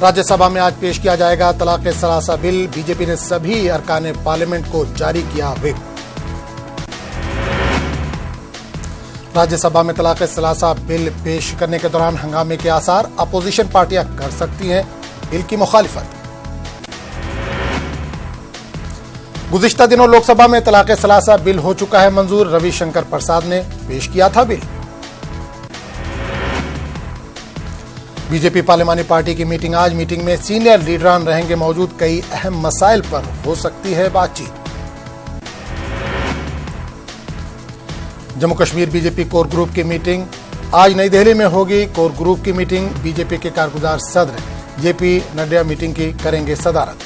राज्यसभा में आज पेश किया जाएगा तलाक सलासा बिल। बीजेपी ने सभी अरकान पार्लियामेंट को जारी किया व्हिप। राज्यसभा में तलाक सलासा बिल पेश करने के दौरान हंगामे के आसार। अपोजिशन पार्टियां कर सकती हैं बिल की मुखालिफत। गुज़िश्ता दिनों लोकसभा में तलाक सलासा बिल हो चुका है मंजूर। रविशंकर प्रसाद ने पेश किया था बिल। बीजेपी पार्लिमानी पार्टी की मीटिंग आज। मीटिंग में सीनियर लीडरान रहेंगे मौजूद। कई अहम मसाइल पर हो सकती है बातचीत। Jammu Kashmir BJP core group की मीटिंग आज नई दिल्ली में होगी। कोर ग्रुप की मीटिंग बीजेपी के कारगुजार सदर जेपी नड्डा मीटिंग की करेंगे सदारत।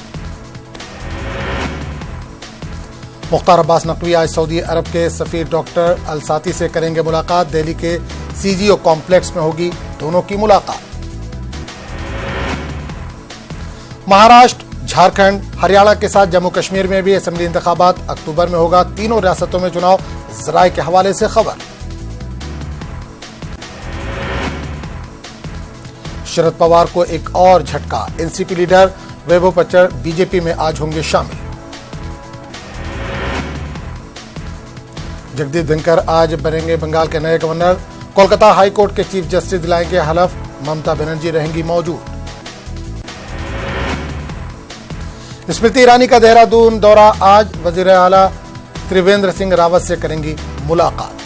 मुख्तार अब्बास नकवी आज सऊदी अरब के सफीर डॉक्टर अलसाती से करेंगे मुलाकात। दिल्ली के सीजीओ कॉम्प्लेक्स में होगी दोनों की मुलाकात। महाराष्ट्र, झारखंड, हरियाणा के साथ जम्मू कश्मीर में भी असेंबली इंतखाबात अक्टूबर में होगा। तीनों रियासतों में चुनाव। जराए के हवाले से खबर। शरद पवार को एक और झटका। एनसीपी लीडर वैभव पचड़ बीजेपी में आज होंगे शामिल। जगदीप धनखड़ आज बनेंगे बंगाल के नए गवर्नर। कोलकाता हाई कोर्ट के चीफ जस्टिस दिलाएंगे हलफ। ममता बनर्जी रहेंगी मौजूद। स्मृति ईरानी का देहरादून दौरा आज। वजीर आला त्रिवेंद्र सिंह रावत से करेंगी मुलाकात।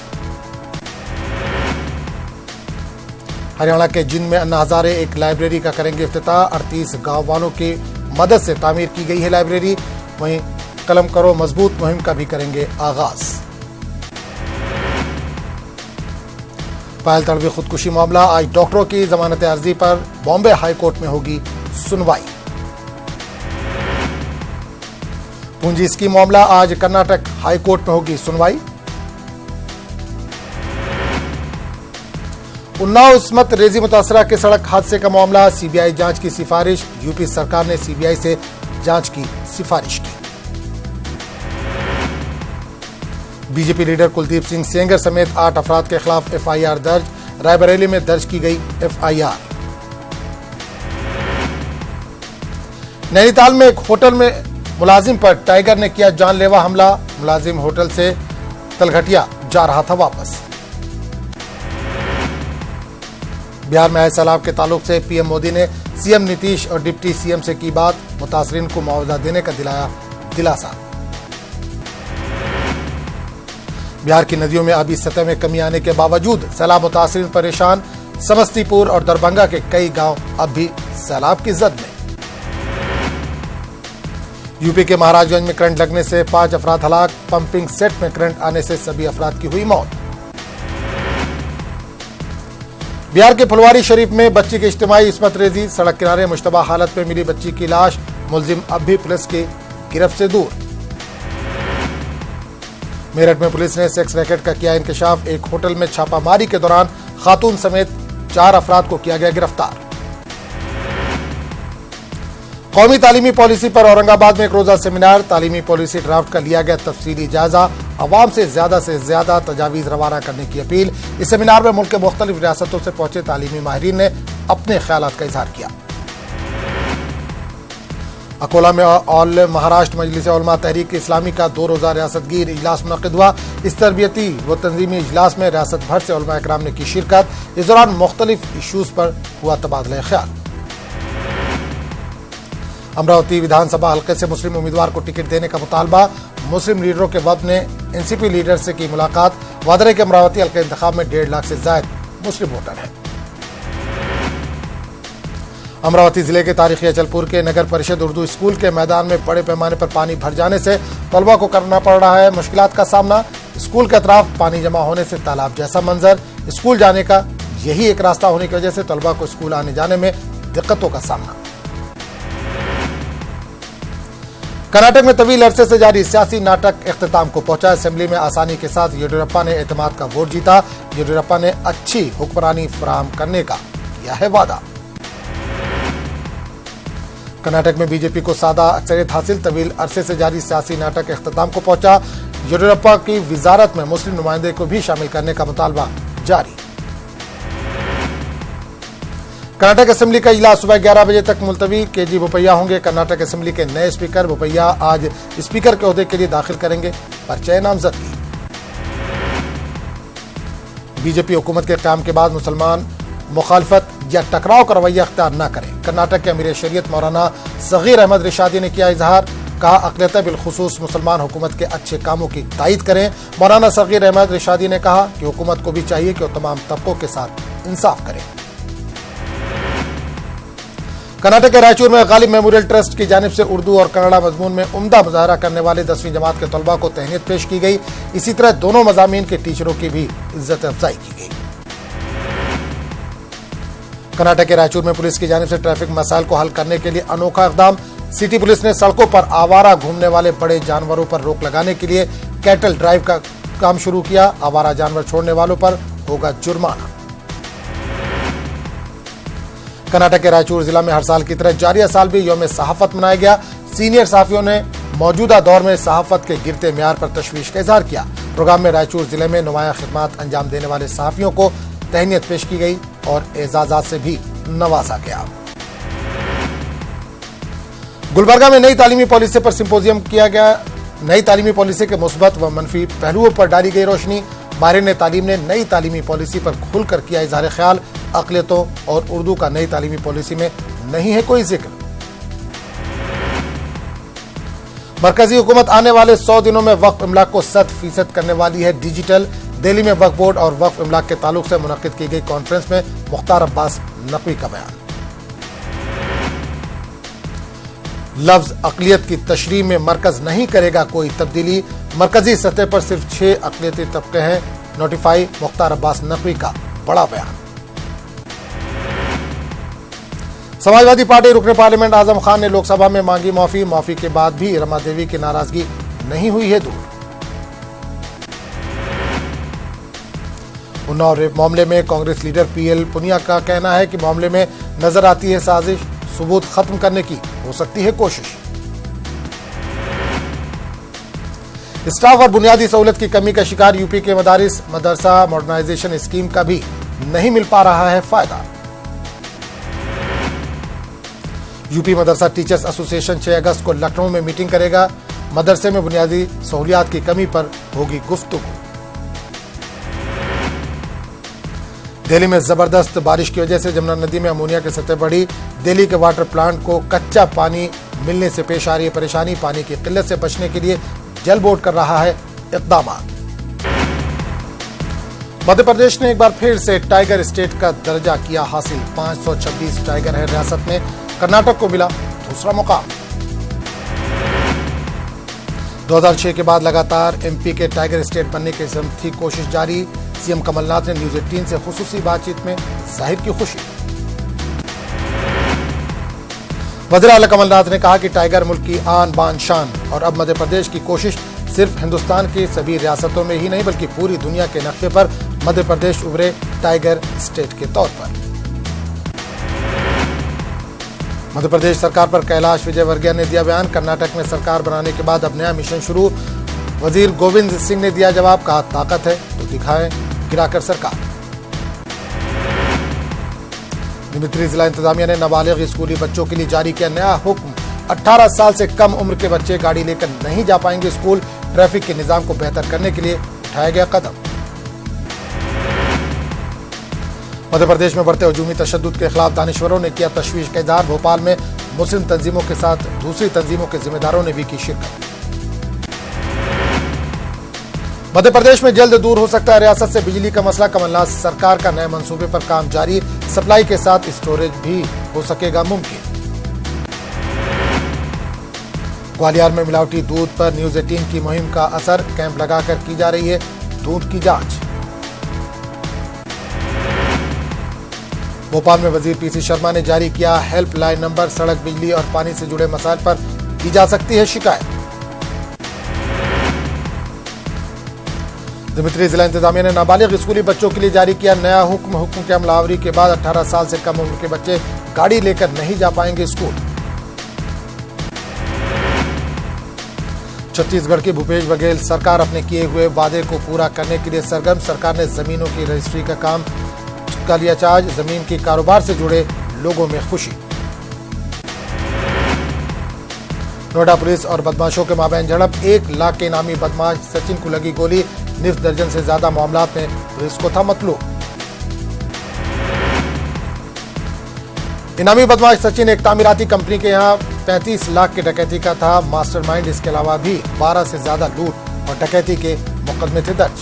हरियाणा के जिंद में अन्ना हजारे एक लाइब्रेरी का करेंगे इफ्तिताह। 38 गांव वालों की मदद से तामीर की गई है लाइब्रेरी। वहीं कलम करो मजबूत मुहिम का भी करेंगे आगाज। पायल तड़वी खुदकुशी मामला आज। डॉक्टरों की जमानत अर्जी पर बॉम्बे हाई कोर्ट में होगी सुनवाई। पूंजी स्कीम मामला आज कर्नाटक हाई कोर्ट में होगी सुनवाई। उन्नाव इस्मत रेजी मुतासरा के सड़क हादसे का मामला। सीबीआई जांच की सिफारिश। यूपी सरकार ने सीबीआई से जांच की सिफारिश की। बीजेपी लीडर कुलदीप सिंह सेंगर समेत 8 अफराद के खिलाफ एफआईआर दर्ज। रायबरेली में दर्ज की गई एफआईआर। नैनीताल में एक होटल में मुलाजिम पर टाइगर ने किया जानलेवा हमला। मुलाजिम होटल से तलघटिया जा रहा था वापस। बिहार में आए सैलाब के ताल्लुक से पीएम मोदी ने सीएम नीतीश और डिप्टी सीएम से की बात। मुतासरीन को मुआवजा देने का दिलाया दिलासा। बिहार की नदियों में अभी सतह में कमी आने के बावजूद सैलाब मुतासरीन परेशान। समस्तीपुर और दरभंगा के कई गांव अब भी सैलाब की जद में। यूपी के महाराजगंज में करंट लगने से 5 अफराद हलाक। पंपिंग सेट में करंट आने से सभी अफराद की हुई मौत। बिहार के फुलवारी शरीफ में बच्ची की इज्तिमाई इस्मत रेजी। सड़क किनारे मुश्तबा हालत में मिली बच्ची की लाश। मुलजिम अब भी पुलिस की गिरफ्त से दूर। मेरठ में पुलिस ने सेक्स रैकेट का किया इंकशाफ। एक होटल में छापामारी के दौरान खातून समेत 4 अफराद को किया गया गिरफ्तार। कौमी तालीमी पॉलिसी पर औरंगाबाद में एक रोजा सेमिनार। तालीमी पॉलिसी ड्राफ्ट का लिया गया तफसीली जायजा। अवाम से ज्यादा तजावीज रवाना करने की अपील। इस सेमिनार में मुल्क के मुख्तलिफ रियासतों से पहुंचे तालीमी माहिरीन ने अपने ख्यालात का इजहार किया। अकोला में ऑल महाराष्ट्र मजलिस उलमा तहरीक इस्लामी का 2 रोजा रियासतगीर इजलास मुनक़िद हुआ। इस तरबियती व तंजीमी इजलास में रियासत भर से उलमा इकराम ने की शिरकत। इस दौरान मुख्तलिफ इशूज पर हुआ तबादला ख्याल। अमरावती विधानसभा हल्के से मुस्लिम उम्मीदवार को टिकट देने का मुतालबा। मुस्लिम लीडरों के वफद ने एनसीपी लीडर से की मुलाकात। वादा के अमरावती हल्के इंतखाब में 1.5 लाख से ज्यादा मुस्लिम वोटर हैं। अमरावती जिले के तारीखी अचलपुर के नगर परिषद उर्दू स्कूल के मैदान में बड़े पैमाने पर पानी भर जाने से तलबा को करना पड़ रहा है मुश्किलात का सामना। स्कूल के अतराफ पानी जमा होने से तालाब जैसा मंजर। स्कूल जाने का यही एक रास्ता होने की वजह से तलबा को स्कूल आने जाने में दिक्कतों का सामना। कर्नाटक में तवील अरसे से जारी सियासी नाटक इख्तिताम को पहुंचा। असेंबली में आसानी के साथ येडियुरप्पा ने एतमाद का वोट जीता। येडियुरप्पा ने अच्छी हुक्मरानी फराहम करने का किया है वादा। कर्नाटक में बीजेपी को सादा अक्सरियत हासिल। तवील अरसे से जारी सियासी नाटक इख्तिताम को पहुंचा। येडियुरप्पा की वजारत में मुस्लिम नुमाइंदे को भी शामिल करने का मुतालबा जारी। कर्नाटक असेंबली का इजलास सुबह 11 बजे तक मुलतवी। केजी बोपैया होंगे कर्नाटक असेंबली के नए स्पीकर। बोपैया आज स्पीकर के ओहदे के लिए दाखिल करेंगे पर्चे नामजदगी। बीजेपी हुकूमत के क़याम के बाद मुसलमान मुखालफत या टकराव का रवैया अख्तियार न करें। कर्नाटक के अमीर शरीयत मौलाना सगीर अहमद रिशादी ने किया इजहार। कहा, अक़लियतें बिलखुसूस मुसलमान हुकूमत के अच्छे कामों की तायीद करें। मौलाना सगीर अहमद रिशादी ने कहा कि हुकूमत को भी चाहिए कि वो तमाम तबकों के साथ इंसाफ करे। कर्नाटक के रायचूर में गालिब मेमोरियल ट्रस्ट की जानिब से उर्दू और कन्नड़ा मजमून में उम्दा मुजाहरा करने वाले 10वीं जमात के तलबा को तहनीत पेश की गई। इसी तरह दोनों मज़ामीन के टीचरों की भी इज्जत अफजाई की गई। कर्नाटक के रायचूर में पुलिस की जानिब से ट्रैफिक मसाइल को हल करने के लिए अनोखा इक़दाम। सिटी पुलिस ने सड़कों पर आवारा घूमने वाले बड़े जानवरों पर रोक लगाने के लिए कैटल ड्राइव का काम शुरू किया। आवारा जानवर छोड़ने वालों पर होगा जुर्माना। कर्नाटक के रायचूर जिला में हर साल की तरह जारिया साल भी यौम सहाफत मनाया गया। सीनियर सहाफियों ने मौजूदा दौर में सहाफत के गिरते म्यार पर तशवीश का इजहार किया। प्रोग्राम में रायचूर जिले में नुमाया खिदमात अंजाम देने वाले सहाफियों को तहनीत पेश की गई और एजाजात से भी नवाजा गया। गुलबर्गा में नई तालीमी पॉलिसी पर सिंपोजियम किया गया। नई तालीमी पॉलिसी के मुस्बत व मनफी पहलुओं पर डाली गई रोशनी। माहिरीन तालीम ने नई तालीमी पॉलिसी पर खुलकर किया इजहार ख्याल। अक़लियतों और उर्दू का नई तालीमी पॉलिसी में नहीं है कोई जिक्र। मरकजी हुकूमत आने वाले 100 दिनों में वक्फ इमलाक को 100% करने वाली है डिजिटल। दिल्ली में वक्फ बोर्ड और वक्फ इमलाक के ताल्लुक से मुनक्किद की गई कॉन्फ्रेंस में मुख्तार अब्बास नकवी का बयान। लफ्ज अक़लियत की तशरीह में मरकज नहीं करेगा कोई तब्दीली। मरकजी सतह पर सिर्फ 6 अक़लियती तबके हैं। नोटिफाई मुख्तार अब्बास नकवी का बड़ा बयान। समाजवादी पार्टी रुकने पार्लियामेंट आजम खान ने लोकसभा में मांगी माफी। माफी के बाद भी रमा देवी की नाराजगी नहीं हुई है दूर। उन्नाव रेप मामले में कांग्रेस लीडर पीएल पुनिया का कहना है कि मामले में नजर आती है साजिश। सबूत खत्म करने की हो सकती है कोशिश। स्टाफ और बुनियादी सहूलत की कमी का शिकार यूपी के मदारिस। मदरसा मॉडर्नाइजेशन स्कीम का भी नहीं मिल पा रहा है फायदा। यूपी मदरसा टीचर्स एसोसिएशन 6 अगस्त को लखनऊ में मीटिंग करेगा। मदरसे में बुनियादी सहूलियात की कमी पर होगी गुफ्तगू। दिल्ली में जबरदस्त बारिश की वजह से जमुना नदी में अमोनिया की सतह बढ़ी। दिल्ली के वाटर प्लांट को कच्चा पानी मिलने से पेश आ रही है परेशानी। पानी की किल्लत से बचने के लिए जल बोर्ड कर रहा है इक़दाम। मध्य प्रदेश ने एक बार फिर से टाइगर स्टेट का दर्जा किया हासिल। 526 टाइगर है रियासत में। कर्नाटक को मिला दूसरा मुकाम। 2006 के बाद लगातार एमपी के टाइगर स्टेट बनने की थी कोशिश जारी। सीएम कमलनाथ ने न्यूज 18 से खुसूसी बातचीत में जाहिर की खुशी। वज़ीर आला कमलनाथ ने कहा कि टाइगर मुल्क की आन बान शान और अब मध्य प्रदेश की कोशिश सिर्फ हिंदुस्तान की सभी रियासतों में ही नहीं बल्कि पूरी दुनिया के नक्शे पर मध्य प्रदेश उभरे टाइगर स्टेट के तौर पर। मध्य प्रदेश सरकार पर कैलाश विजयवर्गीय ने दिया बयान। कर्नाटक में सरकार बनाने के बाद अब नया मिशन शुरू। वजीर गोविंद सिंह ने दिया जवाब। कहा, ताकत है तो दिखाएं गिराकर सरकार। निमित्री जिला इंतजामिया ने नाबालिग स्कूली बच्चों के लिए जारी किया नया हुक्म। 18 साल से कम उम्र के बच्चे गाड़ी लेकर नहीं जा पाएंगे स्कूल। ट्रैफिक के निजाम को बेहतर करने के लिए उठाया गया कदम। मध्य प्रदेश में बढ़ते हुजूमी तशद्दुद के खिलाफ दानिश्वरों ने किया तशवीश का इजहार। भोपाल में मुस्लिम तंजीमों के साथ दूसरी तंजीमों के जिम्मेदारों ने भी की शिरकत। मध्य प्रदेश में जल्द दूर हो सकता है रियासत से बिजली का मसला। कमलनाथ सरकार का नए मंसूबे पर काम जारी। सप्लाई के साथ स्टोरेज भी हो सकेगा मुमकिन। ग्वालियर में मिलावटी दूध पर न्यूज 18 की मुहिम का असर। कैंप लगाकर की जा रही है दूध की जांच। भोपाल में वजीर पीसी शर्मा ने जारी किया हेल्पलाइन नंबर। सड़क बिजली और पानी से जुड़े मसाइल पर की जा सकती है शिकायत। निमित्री जिला इंतजामिया ने नाबालिग स्कूली बच्चों के लिए जारी किया नया हुक्म। हुक्म के अमलावरी के बाद 18 साल से कम उम्र के बच्चे गाड़ी लेकर नहीं जा पाएंगे स्कूल। छत्तीसगढ़ के भूपेश बघेल सरकार अपने किए हुए वादे को पूरा करने के लिए सरगर्म। सरकार ने जमीनों की रजिस्ट्री का काम का लिया चार्ज। जमीन के कारोबार से जुड़े लोगों में खुशी। नोएडा पुलिस और बदमाशों के माबैन झड़प, 1 लाख के इनामी बदमाश सचिन को लगी गोली, निफ दर्जन से ज्यादा मामलात में पुलिस को था मतलूब। इनामी बदमाश सचिन एक तामीराती कंपनी के यहां 35 लाख की डकैती का था मास्टरमाइंड। इसके अलावा भी 12 से ज्यादा लूट और डकैती के मुकदमे थे दर्ज।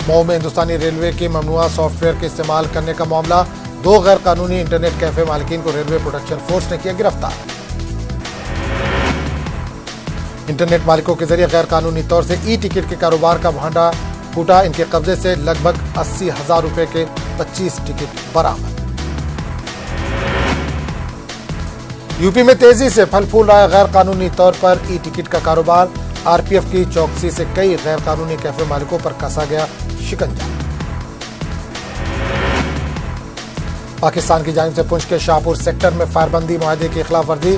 मऊ में हिंदुस्तानी रेलवे के ममनुआ सॉफ्टवेयर के इस्तेमाल करने का मामला, 2 गैर कानूनी इंटरनेट कैफे मालिकीन को रेलवे प्रोटेक्शन फोर्स ने किया गिरफ्तार। इंटरनेट मालिकों के जरिए गैर कानूनी तौर से ई टिकट के कारोबार का भांडा फूटा। इनके कब्जे से लगभग 80,000 रुपए के 25 टिकट बरामद। यूपी में तेजी से फल फूल रहा है गैर कानूनी तौर पर ई टिकट का कारोबार। आरपीएफ की चौकसी से कई गैर कानूनी कैफे मालिकों पर कसा गया शिकंजा। पाकिस्तान की जानिब से पुंछ के शाहपुर सेक्टर में फायरबंदी मुआहदे की खिलाफ वर्जी,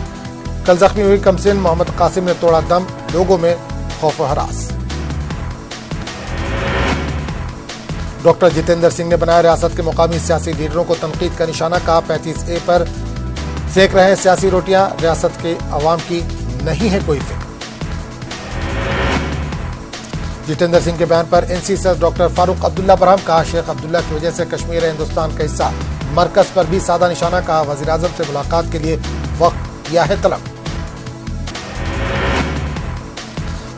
कल जख्मी हुई कमसिन मोहम्मद कासिम ने तोड़ा दम, लोगों में खौफ व हरास। डॉक्टर जितेंद्र सिंह ने बनाया रियासत के मुकामी सियासी लीडरों को तनकीद का निशाना, कहा 35A पर सेक रहे हैं सियासी रोटियां, रियासत के अवाम की नहीं है कोई फिक्र। जितेंद्र सिंह के बयान पर एनसी सदर डॉक्टर फारूक अब्दुल्ला बरहम, कहा शेख अब्दुल्ला की वजह से कश्मीर हिंदुस्तान का हिस्सा, मरकज पर भी सादा निशाना, कहा वजीर आजम से मुलाकात के लिए वक्त किया है तलब।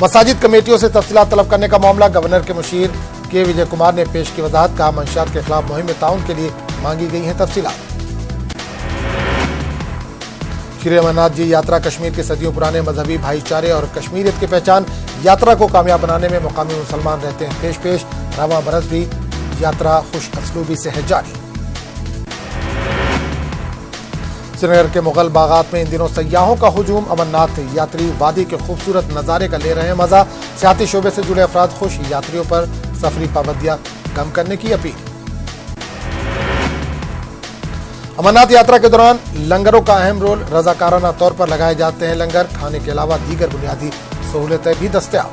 मसाजिद कमेटियों से तफसीलात तलब करने का मामला, गवर्नर के मुशीर के विजय कुमार ने पेश की वजाहत, कहा मंशियात के खिलाफ मुहिम में ताउन के लिए मांगी गई है तफसीलात। श्री अमरनाथ जी यात्रा कश्मीर के सदियों पुराने मजहबी भाईचारे और कश्मीरियत की पहचान, यात्रा को कामयाब बनाने में मुकामी मुसलमान रहते हैं पेश। रवां बरस भी यात्रा खुश असलूबी से है जारी। श्रीनगर के मुगल बागात में इन दिनों सयाहों का हुजूम, अमरनाथ यात्री वादी के खूबसूरत नजारे का ले रहे हैं मजा, सियाहती शोबे से जुड़े अफराद खुश, यात्रियों पर सफरी पाबंदियां कम करने की अपील। अमरनाथ यात्रा के दौरान लंगरों का अहम रोल, रजाकाराना तौर पर लगाए जाते हैं लंगर, खाने के अलावा दीगर बुनियादी सहूलतें भी दस्तयाब।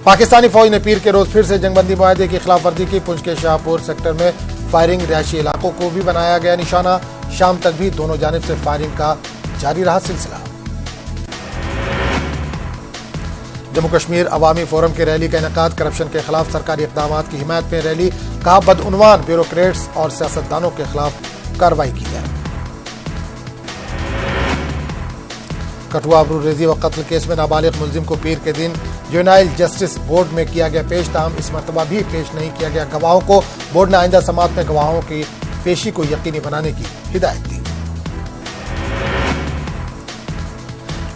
पाकिस्तानी फौज ने पीर के रोज फिर से जंगबंदी मुआहदे की खिलाफ वर्जी की, पुंछ के शाहपुर सेक्टर में फायरिंग, रिहायशी इलाकों को भी बनाया गया निशाना, शाम तक भी दोनों जानिब से फायरिंग का जारी रहा सिलसिला। जम्मू कश्मीर अवामी फोरम की रैली का इनेकाद, करप्शन के खिलाफ सरकारी इकदाम की हिमायत में रैली, कहा बदउनवान ब्यूरोक्रेट्स और सियासतदानों के खिलाफ कार्रवाई की जाए। कठुआ अबरूरेजी व कत्ल केस में नाबालिग मुलजिम को पीर के दिन जुवेनाइल जस्टिस बोर्ड में किया गया पेश, ताहम इस मरतबा भी पेश नहीं किया गया गवाहों को। बोर्ड ने आइंदा समात में गवाहों की पेशी को यकीनी बनाने की हिदायत दी।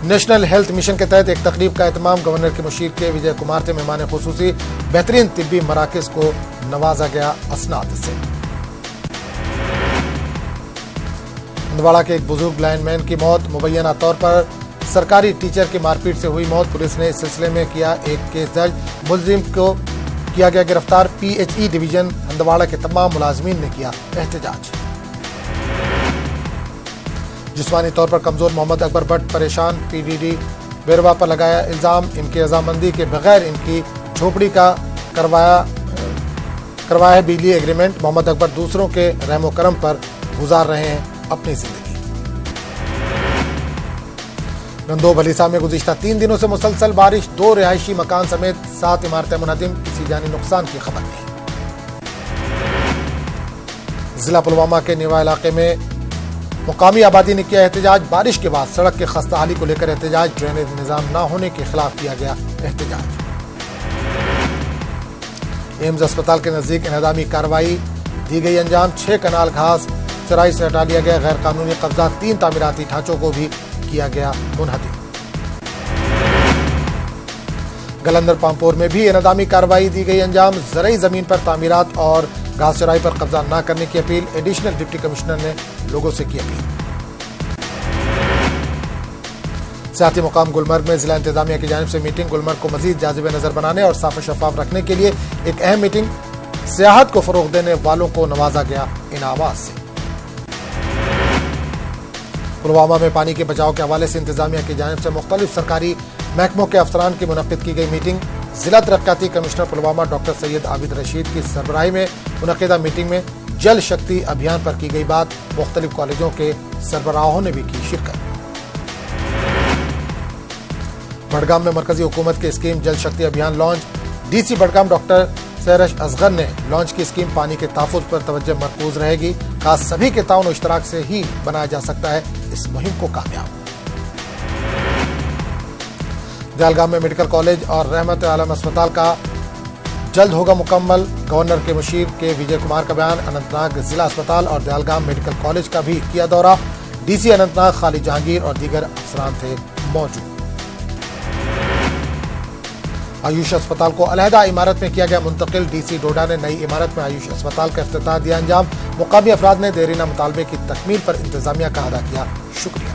नेशनल हेल्थ मिशन के तहत एक तकरीब का एहतमाम, गवर्नर के मुशीर के विजय कुमार थे मेहमान खुसूसी, बेहतरीन तिब्बी मराकज को नवाजा गया असनाद से। हंदवाड़ा के एक बुजुर्ग लाइनमैन की मौत, मुबैना तौर पर सरकारी टीचर की मारपीट से हुई मौत, पुलिस ने इस सिलसिले में किया एक केस दर्ज, मुलजिम को किया गया गिरफ्तार। PHE डिवीजन हंदवाड़ा के तमाम मुलाजमीन ने किया एहतजाज। जिस्मानी तौर पर कमजोर मोहम्मद अकबर भट्ट परेशान, PDD बेरवा पर लगाया इल्जाम, इनकी रजामंदी के बगैर इनकी झोपड़ी का करवाया है बिजली एग्रीमेंट। मोहम्मद अकबर दूसरों के रहमो करम पर गुजार रहे हैं अपनी जिंदगी। नंदो भलीसा में गुज़िश्ता 3 दिनों से मुसलसल बारिश, 2 रिहायशी मकान समेत 7 इमारतें मुनहदिम, किसी जानी नुकसान की खबर नहीं। जिला पुलवामा के निवा इलाके में मुकामी आबादी ने किया एहतजाज, बारिश के बाद सड़क की खस्ताहाली को लेकर एहतजाज, ड्रेनेज निजाम न होने के खिलाफ किया गया एहतजाज। एम्स अस्पताल के नजदीक इन्हदामी कार्रवाई दी गई अंजाम, 6 कनाल घास चराई से हटा लिया गया, गैर कानूनी कब्जा, 3 तामीराती ढांचों को भी किया गया मुनहदिम। गलंदर पामपोर में भी इन्हदामी कार्रवाई दी गई अंजाम, ज़रई जमीन पर तामीरात और घास चराई पर कब्जा न करने की अपील, एडिशनल डिप्टी कमिश्नर ने लोगों से की अपील। सियाती मुकाम गुलमर्ग में जिला इंतजामिया की जानिब से मीटिंग, गुलमर्ग को मजीद जाजिब नजर बनाने और साफ शफाफ रखने के लिए एक अहम मीटिंग, सियाहत को फरोग देने वालों को नवाजा गया इनामात से। पुलवामा में पानी के बचाव के हवाले से इंतजामिया की जानिब से मुख्तलिफ सरकारी महकमों के अफसरान की मुनक्किद की गई मीटिंग, जिला तरक्याती कमिश्नर पुलवामा डॉक्टर सैयद आबिद रशीद की सरबराही में मुनक्किदा मीटिंग में जल शक्ति अभियान पर की गई बात। मुख्तलिफ कॉलेजों के सरबराहों ने भी की शिरकत। बडगाम में मरकजी हुकूमत की scheme Jal Shakti Abhiyan launch. DC Budgam doctor Sairash Asgar ने लॉन्च की स्कीम पानी के तहफ़्फ़ुज़ पर तवज्जो मरकूज रहेगी। कहा सभी के ताउन और इश्तराक से ही बनाया जा सकता है इस मुहिम को कामयाब। दयालगाम में मेडिकल कॉलेज और रहमत आलम अस्पताल का जल्द होगा मुकम्मल। गवर्नर के मुशीर के विजय कुमार का बयान। अनंतनाग जिला अस्पताल और दयालगाम मेडिकल कॉलेज का भी किया दौरा। डीसी अनंतनाग खालिद जहांगीर और दीगर अफसरान थे मौजूद। आयुष अस्पताल को अलहदा इमारत में किया गया मुंतकिल। डीसी डोडा ने नई इमारत में आयुष अस्पताल का इफ्तिताह दिया अंजाम। मुकामी अफराद ने देरीना मुतालबे की तकमील पर इंतजामिया का अदा किया शुक्रिया।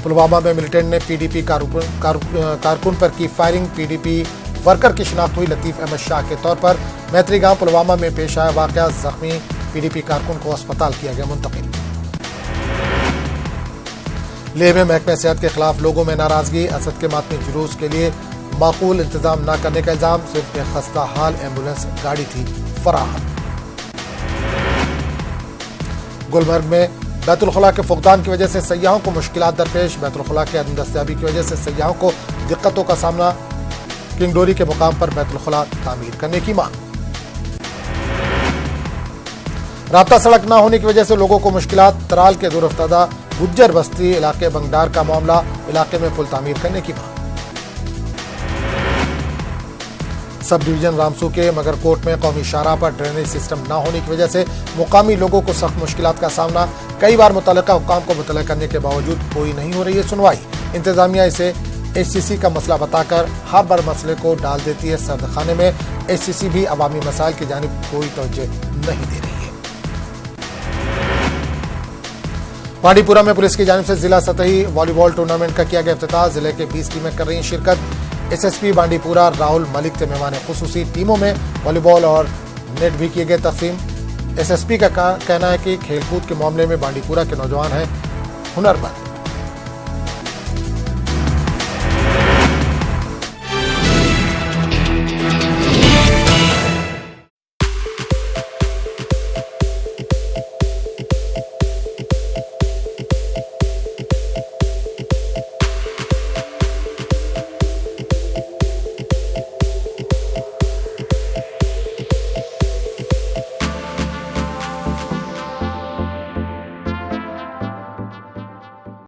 पुलवामा में मिलिटेंट ने पीडीपी कारकुन पर की फायरिंग। पीडीपी वर्कर की शिनाख्त हुई लतीफ अहमद शाह के तौर पर। मैत्री गांव पुलवामा में पेश आया वाकया। जख्मी पीडीपी कारकुन को अस्पताल किया गया मुंतकिल। लेह में महकमे सेहत के खिलाफ लोगों में नाराजगी। असद के मातमी जुलूस के लिए माकूल इंतजाम न करने का इल्जाम। सिर्फ एक खस्ता हाल एम्बुलेंस गाड़ी थी फराहम। गुलमर्ग में बैतुल खुला के फुकदान की वजह से सयाहों को मुश्किलात दरपेश। बैतुल खुला के अदम दस्तयाबी की वजह से सयाहों को दिक्कतों का सामना। किंगडोरी के मुकाम पर बैतुल खुला तामीर करने की मांग। राब्ता सड़क न होने की वजह से लोगों को मुश्किलात। तराल के दूरअफ्तादा गुज्जर बस्ती इलाके बंगडार का मामला। इलाके में पुल तामीर करने की मांग। सब डिवीजन रामसू के मगरकोट में कौमी शाहराह पर ड्रेनेज सिस्टम न होने की वजह से मुकामी लोगों को सख्त मुश्किलात का सामना। कई बार मुतल्लिका हुक्काम को मुतल्ला करने के बावजूद कोई नहीं हो रही है सुनवाई। इंतजामिया इसे एचसीसी का मसला बताकर हर बार मसले को डाल देती है सर्दखाने में। एचसीसी भी अवामी मसाइल की जानिब कोई तवज्जो नहीं दे रही है। बांडीपुरा में पुलिस की जानिब से जिला सतही वॉलीबॉल टूर्नामेंट का किया गया इफ्तिताह। जिले के 20 टीमें कर रही हैं शिरकत। एसएसपी बांडीपुरा राहुल मलिक थे मेहमान खुसूसी। टीमों में वॉलीबॉल और नेट भी किए गए तकसीम। एसएसपी का कहना है कि खेलकूद के मामले में बांडीपुरा के नौजवान हैं हुनरमंद।